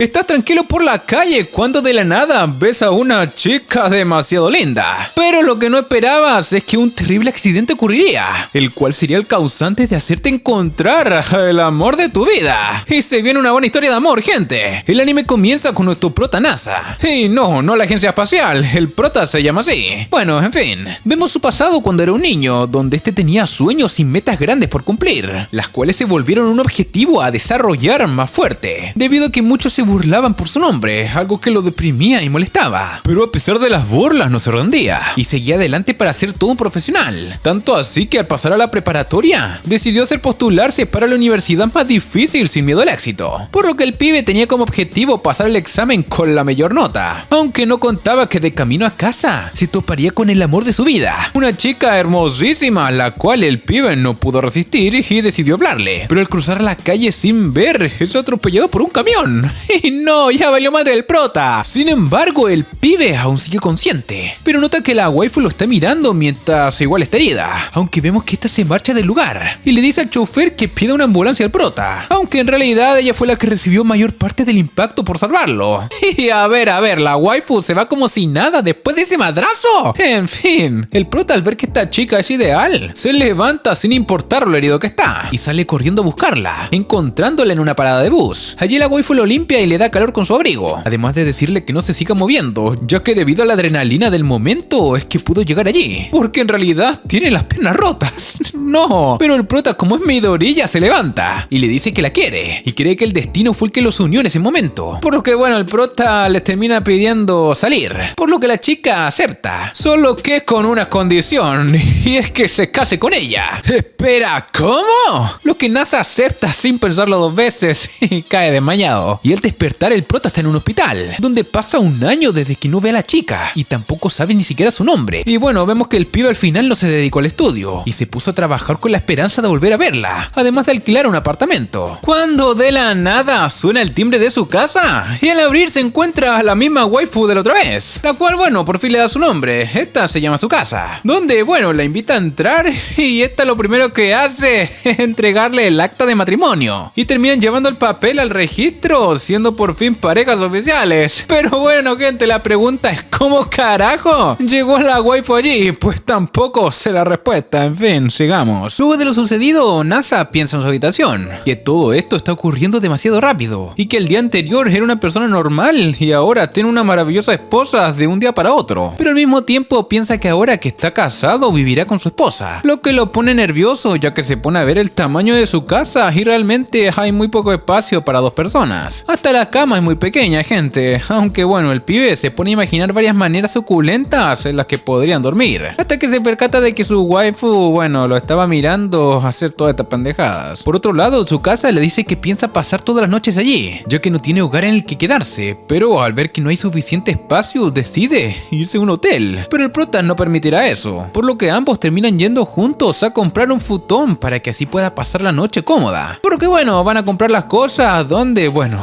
Estás tranquilo por la calle cuando de la nada ves a una chica demasiado linda. Pero lo que no esperabas es que un terrible accidente ocurriría, el cual sería el causante de hacerte encontrar el amor de tu vida. Y se viene una buena historia de amor, gente. El anime comienza con nuestro prota NASA. Y no la agencia espacial, el prota se llama así. Bueno, en fin. Vemos su pasado cuando era un niño, donde este tenía sueños y metas grandes por cumplir, las cuales se volvieron un objetivo a desarrollar más fuerte, debido a que muchos se burlaban por su nombre, algo que lo deprimía y molestaba. Pero a pesar de las burlas no se rendía y seguía adelante para ser todo un profesional. Tanto así que al pasar a la preparatoria, decidió hacer postularse para la universidad más difícil sin miedo al éxito. Por lo que el pibe tenía como objetivo pasar el examen con la mayor nota, aunque no contaba que de camino a casa se toparía con el amor de su vida, una chica hermosísima, la cual el pibe no pudo resistir y decidió hablarle. Pero al cruzar la calle sin ver, es atropellado por un camión. Y no, ya valió madre el prota. Sin embargo, el pibe aún sigue consciente, pero nota que la waifu lo está mirando mientras igual está herida, aunque vemos que esta se marcha del lugar y le dice al chofer que pida una ambulancia al prota, aunque en realidad ella fue la que recibió mayor parte del impacto por salvarlo. Y a ver, la waifu se va como si nada después de ese madrazo. En fin, el prota al ver que esta chica es ideal, se levanta sin importar lo herido que está y sale corriendo a buscarla, encontrándola en una parada de bus. Allí la waifu lo limpia y le da calor con su abrigo, además de decirle que no se siga moviendo, ya que debido a la adrenalina del momento es que pudo llegar allí, porque en realidad tiene las piernas rotas. No, pero el prota, como es Midoriya, se levanta y le dice que la quiere y cree que el destino fue el que los unió en ese momento, por lo que bueno, el prota les termina pidiendo salir, por lo que la chica acepta, solo que con una condición, y es que se case con ella. Espera, ¿cómo? Lo que NASA acepta sin pensarlo dos veces y cae desmayado, y al despertar el prota está en un hospital, donde pasa un año desde que no ve a la chica y tampoco sabe ni siquiera su nombre. Y bueno, vemos que el pibe al final no se dedicó al estudio y se puso a trabajar con la esperanza de volver a verla, además de alquilar un apartamento, cuando de la nada suena el timbre de su casa y al abrir se encuentra a la misma waifu de la otra vez, la cual bueno, por fin le da su nombre. Esta se llama su casa, donde bueno, la invita a entrar y esta lo primero que hace es entregarle el acta de matrimonio y terminan llevando el papel al registro, siendo por fin parejas oficiales. Pero bueno, gente, la pregunta es ¿cómo carajo llegó la waifu allí? Pues tampoco sé la respuesta. En fin, sigamos. Luego de lo sucedido, NASA piensa en su habitación, que todo esto está ocurriendo demasiado rápido y que el día anterior era una persona normal y ahora tiene una maravillosa esposa de un día para otro. Pero al mismo tiempo piensa que ahora que está casado vivirá con su esposa, lo que lo pone nervioso, ya que se pone a ver el tamaño de su casa y realmente hay muy poco espacio para dos personas. Hasta la cama es muy pequeña, gente, aunque bueno, el pibe se pone a imaginar varias maneras suculentas en las que podrían dormir, hasta que se percata de que su waifu, bueno, lo estaba mirando hacer todas estas pendejadas. Por otro lado, su casa le dice que piensa pasar todas las noches allí, ya que no tiene hogar en el que quedarse, pero al ver que no hay suficiente espacio, decide irse a un hotel, pero el prota no permitirá eso, por lo que ambos terminan yendo juntos a comprar un futón para que así pueda pasar la noche cómoda. Porque bueno, van a comprar las cosas donde, bueno,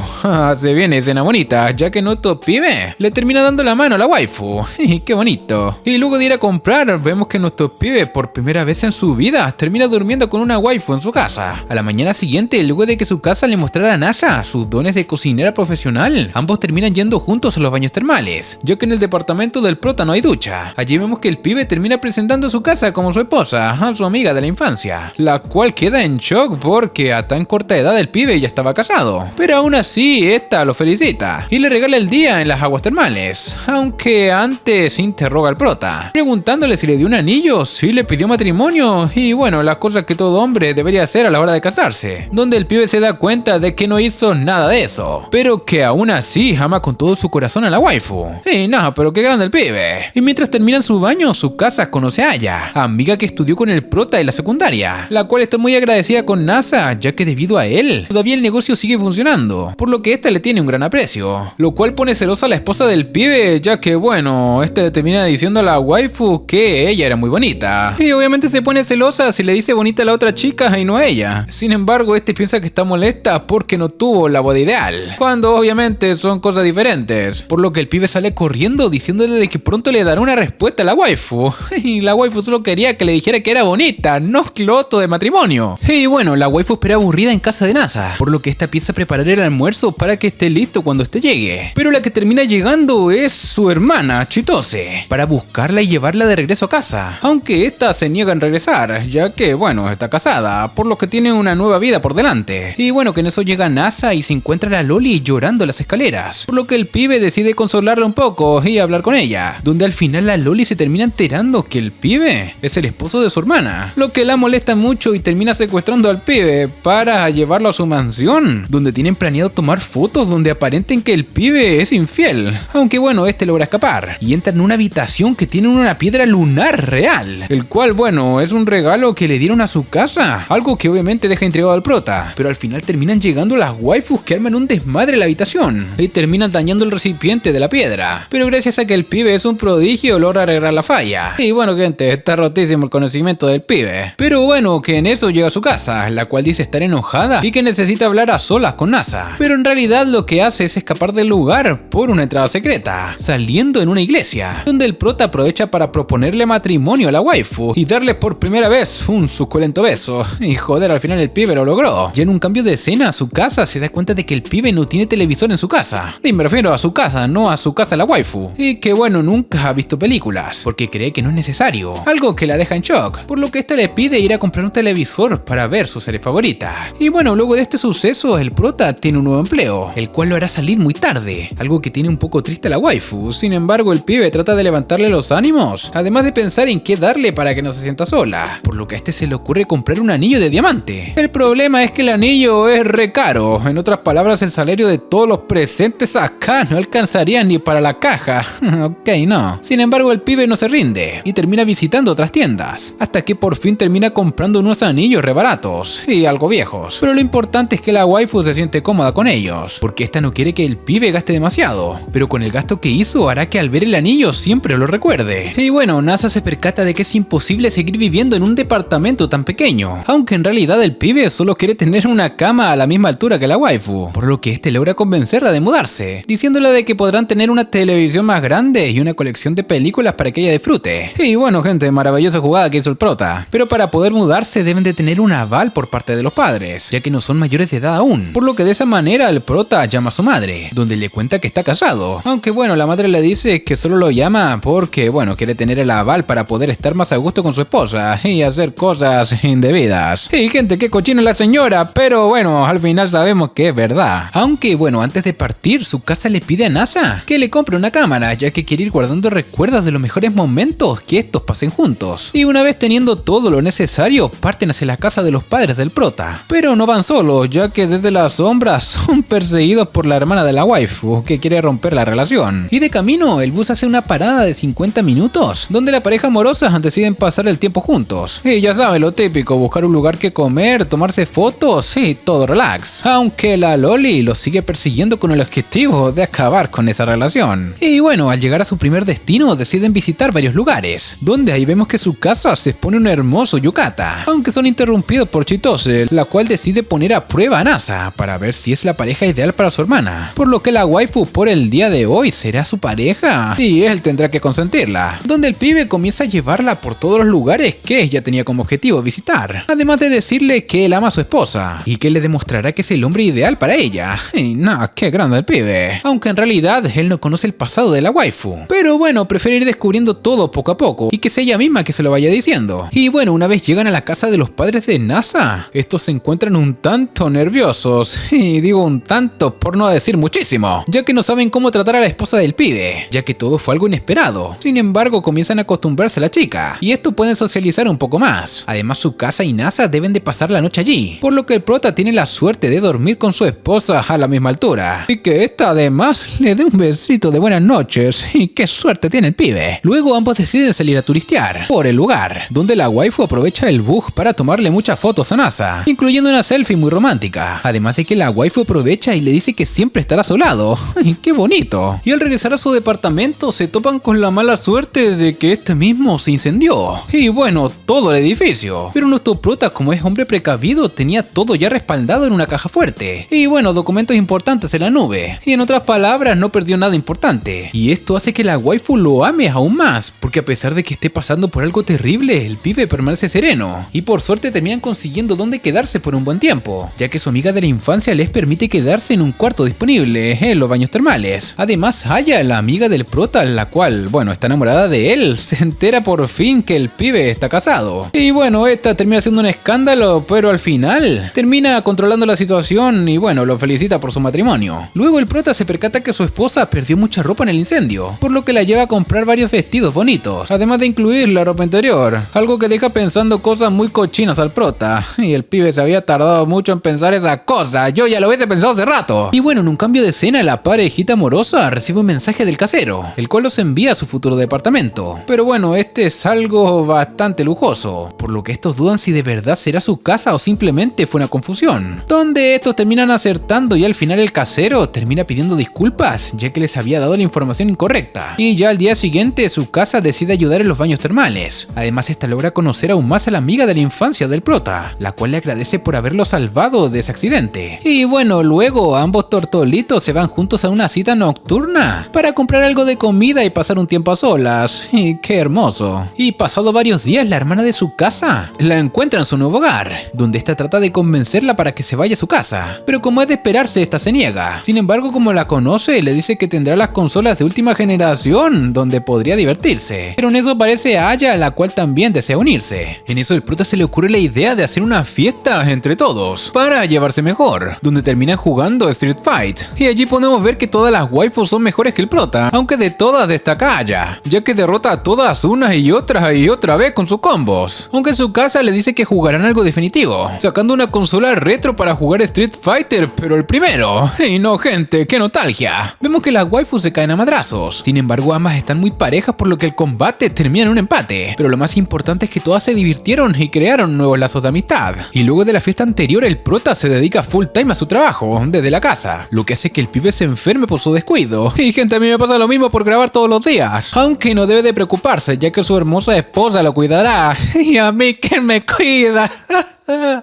se viene escena bonita, ya que nuestro pibe le termina dando la mano a la waifu. ¡Qué bonito! Y luego de ir a comprar, vemos que nuestro pibe por primera vez en su vida termina durmiendo con una waifu en su casa. A la mañana siguiente, luego de que su casa le mostrara a NASA sus dones de cocinera profesional, ambos terminan yendo juntos a los baños termales, ya que en el departamento del prota no hay ducha. Allí vemos que el pibe termina presentando su casa como su esposa a su amiga de la infancia, la cual queda en shock porque a tan corta edad el pibe ya estaba casado. Pero aún así, esta lo felicita y le regala el día en las aguas termales, aunque antes interroga al prota, preguntándole si le dio un anillo, si le pidió matrimonio y bueno, las cosas que todo hombre debería hacer a la hora de casarse, donde el pibe se da cuenta de que no hizo nada de eso, pero que aún así ama con todo su corazón a la waifu. Y no, pero qué grande el pibe. Y mientras terminan su baño, su casa conoce a Aya, amiga que estudió con el prota en la secundaria, la cual está muy agradecida con NASA, ya que debido a él, todavía el negocio sigue funcionando, por lo que esta le tiene un gran aprecio, lo cual pone celosa a la esposa del pibe, ya que bueno, este le termina diciendo a la waifu que ella era muy bonita, y obviamente se pone celosa si le dice bonita a la otra chica y no a ella. Sin embargo, este piensa que está molesta porque no tuvo la boda ideal, cuando obviamente son cosas diferentes, por lo que el pibe sale corriendo diciéndole de que pronto le dará una respuesta a la waifu, y la waifu solo quería que le dijera que era bonita, no cloto de matrimonio. Y bueno, la waifu espera aburrida en casa de NASA, por lo que esta piensa preparar el almuerzo para para que esté listo cuando este llegue. Pero la que termina llegando es su hermana, Chitose, para buscarla y llevarla de regreso a casa, aunque esta se niega en regresar, ya que bueno, está casada, por lo que tiene una nueva vida por delante. Y bueno, que en eso llega NASA y se encuentra a la Loli llorando en las escaleras, por lo que el pibe decide consolarla un poco y hablar con ella, donde al final la Loli se termina enterando que el pibe es el esposo de su hermana, lo que la molesta mucho y termina secuestrando al pibe para llevarlo a su mansión, donde tienen planeado tomar fotos donde aparenten que el pibe es infiel, aunque bueno, este logra escapar y entra en una habitación que tiene una piedra lunar real, el cual bueno, es un regalo que le dieron a su casa, algo que obviamente deja intrigado al prota, pero al final terminan llegando las waifus que arman un desmadre en la habitación y terminan dañando el recipiente de la piedra, pero gracias a que el pibe es un prodigio logra arreglar la falla. Y bueno gente, está rotísimo el conocimiento del pibe, pero bueno, que en eso llega a su casa, la cual dice estar enojada y que necesita hablar a solas con NASA, pero en realidad lo que hace es escapar del lugar por una entrada secreta, saliendo en una iglesia, donde el prota aprovecha para proponerle matrimonio a la waifu y darle por primera vez un suculento beso, y joder, al final el pibe lo logró. Ya en un cambio de escena a su casa se da cuenta de que el pibe no tiene televisor en su casa, y me refiero a su casa, no a su casa la waifu, y que bueno, nunca ha visto películas, porque cree que no es necesario, algo que la deja en shock, por lo que esta le pide ir a comprar un televisor para ver su serie favorita. Y bueno, luego de este suceso el prota tiene un nuevo empleo, el cual lo hará salir muy tarde, algo que tiene un poco triste a la waifu. Sin embargo, el pibe trata de levantarle los ánimos, además de pensar en qué darle para que no se sienta sola, por lo que a este se le ocurre comprar un anillo de diamante. El problema es que el anillo es re caro, en otras palabras el salario de todos los presentes acá no alcanzaría ni para la caja. Ok, no. Sin embargo, el pibe no se rinde y termina visitando otras tiendas, hasta que por fin termina comprando unos anillos re baratos y algo viejos. Pero lo importante es que la waifu se siente cómoda con ellos, porque esta no quiere que el pibe gaste demasiado, pero con el gasto que hizo hará que al ver el anillo siempre lo recuerde. Y bueno, NASA se percata de que es imposible seguir viviendo en un departamento tan pequeño, aunque en realidad el pibe solo quiere tener una cama a la misma altura que la waifu, por lo que este logra convencerla de mudarse, diciéndole de que podrán tener una televisión más grande y una colección de películas para que ella disfrute. Y bueno gente, maravillosa jugada que hizo el prota, pero para poder mudarse deben de tener un aval por parte de los padres, ya que no son mayores de edad aún, por lo que de esa manera el prota llama a su madre, donde le cuenta que está casado, aunque bueno, la madre le dice que solo lo llama porque bueno, quiere tener el aval para poder estar más a gusto con su esposa y hacer cosas indebidas. Y gente, qué cochina la señora, pero bueno, al final sabemos que es verdad. Aunque bueno, antes de partir, su casa le pide a NASA que le compre una cámara, ya que quiere ir guardando recuerdos de los mejores momentos que estos pasen juntos. Y una vez teniendo todo lo necesario, parten hacia la casa de los padres del prota. Pero no van solos, ya que desde las sombras son perseguidos por la hermana de la waifu, que quiere romper la relación. Y de camino, el bus hace una parada de 50 minutos, donde la pareja amorosa deciden pasar el tiempo juntos. Y ya saben lo típico, buscar un lugar que comer, tomarse fotos y todo relax. Aunque la Loli lo sigue persiguiendo con el objetivo de acabar con esa relación. Y bueno, al llegar a su primer destino, deciden visitar varios lugares, donde ahí vemos que su casa se expone un hermoso yukata, aunque son interrumpidos por Chitose, la cual decide poner a prueba a NASA para ver si es la pareja ideal para su hermana, por lo que la waifu por el día de hoy será su pareja y él tendrá que consentirla, donde el pibe comienza a llevarla por todos los lugares que ella tenía como objetivo visitar, además de decirle que él ama a su esposa y que le demostrará que es el hombre ideal para ella. Y no, qué grande el pibe, aunque en realidad él no conoce el pasado de la waifu, pero bueno, prefiere ir descubriendo todo poco a poco y que sea ella misma que se lo vaya diciendo. Y bueno, una vez llegan a la casa de los padres de NASA, estos se encuentran un tanto nerviosos, y digo un tanto por no decir muchísimo, ya que no saben cómo tratar a la esposa del pibe, ya que todo fue algo inesperado. Sin embargo, comienzan a acostumbrarse a la chica, y esto pueden socializar un poco más. Además, su casa y NASA deben de pasar la noche allí, por lo que el prota tiene la suerte de dormir con su esposa a la misma altura, y que esta además le dé un besito de buenas noches, y qué suerte tiene el pibe. Luego ambos deciden salir a turistear por el lugar, donde la waifu aprovecha el bug para tomarle muchas fotos a NASA, incluyendo una selfie muy romántica, además de que la waifu aprovecha y le dice que siempre estará a su lado. ¡Ay, qué bonito! Y al regresar a su departamento se topan con la mala suerte de que este mismo se incendió, y bueno, todo el edificio. Pero nuestro prota, como es hombre precavido, tenía todo ya respaldado en una caja fuerte, y bueno, documentos importantes en la nube, y en otras palabras no perdió nada importante, y esto hace que la waifu lo ame aún más, porque a pesar de que esté pasando por algo terrible, el pibe permanece sereno, y por suerte terminan consiguiendo dónde quedarse por un buen tiempo, ya que su amiga de la infancia les permite quedarse quedarse en un cuarto disponible en los baños termales. Además, Aya, la amiga del prota, la cual, bueno, está enamorada de él, se entera por fin que el pibe está casado. Y bueno, esta termina siendo un escándalo, pero al final termina controlando la situación y bueno, lo felicita por su matrimonio. Luego el prota se percata que su esposa perdió mucha ropa en el incendio, por lo que la lleva a comprar varios vestidos bonitos, además de incluir la ropa interior, algo que deja pensando cosas muy cochinas al prota. Y el pibe se había tardado mucho en pensar esa cosa, yo ya lo hubiese pensado hace rato. Y bueno, en un cambio de escena, la parejita amorosa recibe un mensaje del casero, el cual los envía a su futuro departamento. Pero bueno, este es algo bastante lujoso, por lo que estos dudan si de verdad será su casa o simplemente fue una confusión, donde estos terminan acertando y al final el casero termina pidiendo disculpas ya que les había dado la información incorrecta. Y ya al día siguiente su casa decide ayudar en los baños termales. Además, esta logra conocer aún más a la amiga de la infancia del prota, la cual le agradece por haberlo salvado de ese accidente. Y bueno, luego ambos tortolitos se van juntos a una cita nocturna para comprar algo de comida y pasar un tiempo a solas. Y qué hermoso. Y pasado varios días, la hermana de su casa la encuentra en su nuevo hogar, donde esta trata de convencerla para que se vaya a su casa, pero como es de esperarse, esta se niega. Sin embargo, como la conoce, le dice que tendrá las consolas de última generación donde podría divertirse, pero en eso aparece Aya, la cual también desea unirse. En eso el prota se le ocurre la idea de hacer una fiesta entre todos para llevarse mejor, donde terminan jugando Street Fight, y allí podemos ver que todas las waifus son mejores que el prota, aunque de todas destaca Aya, ya que derrota a todas una y otra vez con sus combos. Aunque su casa le dice que jugarán algo definitivo, sacando una consola retro para jugar Street Fighter, pero el primero. Y no, gente, qué nostalgia. Vemos que las waifus se caen a madrazos, sin embargo ambas están muy parejas, por lo que el combate termina en un empate, pero lo más importante es que todas se divirtieron y crearon nuevos lazos de amistad. Y luego de la fiesta anterior, el prota se dedica full time a su trabajo desde la casa, lo que hace que el pibe se enferme por su descuido. Y gente, a mí me pasa lo mismo por grabar todos los días, aunque no debe de preocuparse ya que su hermosa esposa lo cuidará. Y a mí, ¿quién me cuida?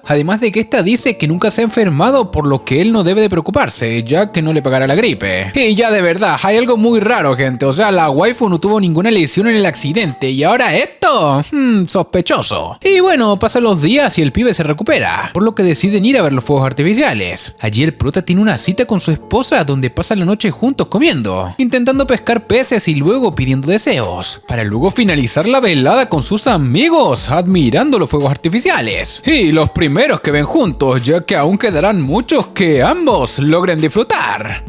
Además de que esta dice que nunca se ha enfermado, por lo que él no debe de preocuparse, ya que no le pagará la gripe. Y ya de verdad, hay algo muy raro, gente. O sea, la waifu no tuvo ninguna lesión en el accidente y ahora esto, sospechoso. Y bueno, pasan los días y el pibe se recupera, por lo que deciden ir a ver los fuegos artificiales. Allí el prota tiene una cita con su esposa donde pasan la noche juntos comiendo, intentando pescar peces y luego pidiendo deseos, para luego finalizar la velada con sus amigos admirando los fuegos artificiales. Y los primeros que ven juntos, ya que aún quedarán muchos que ambos logren disfrutar.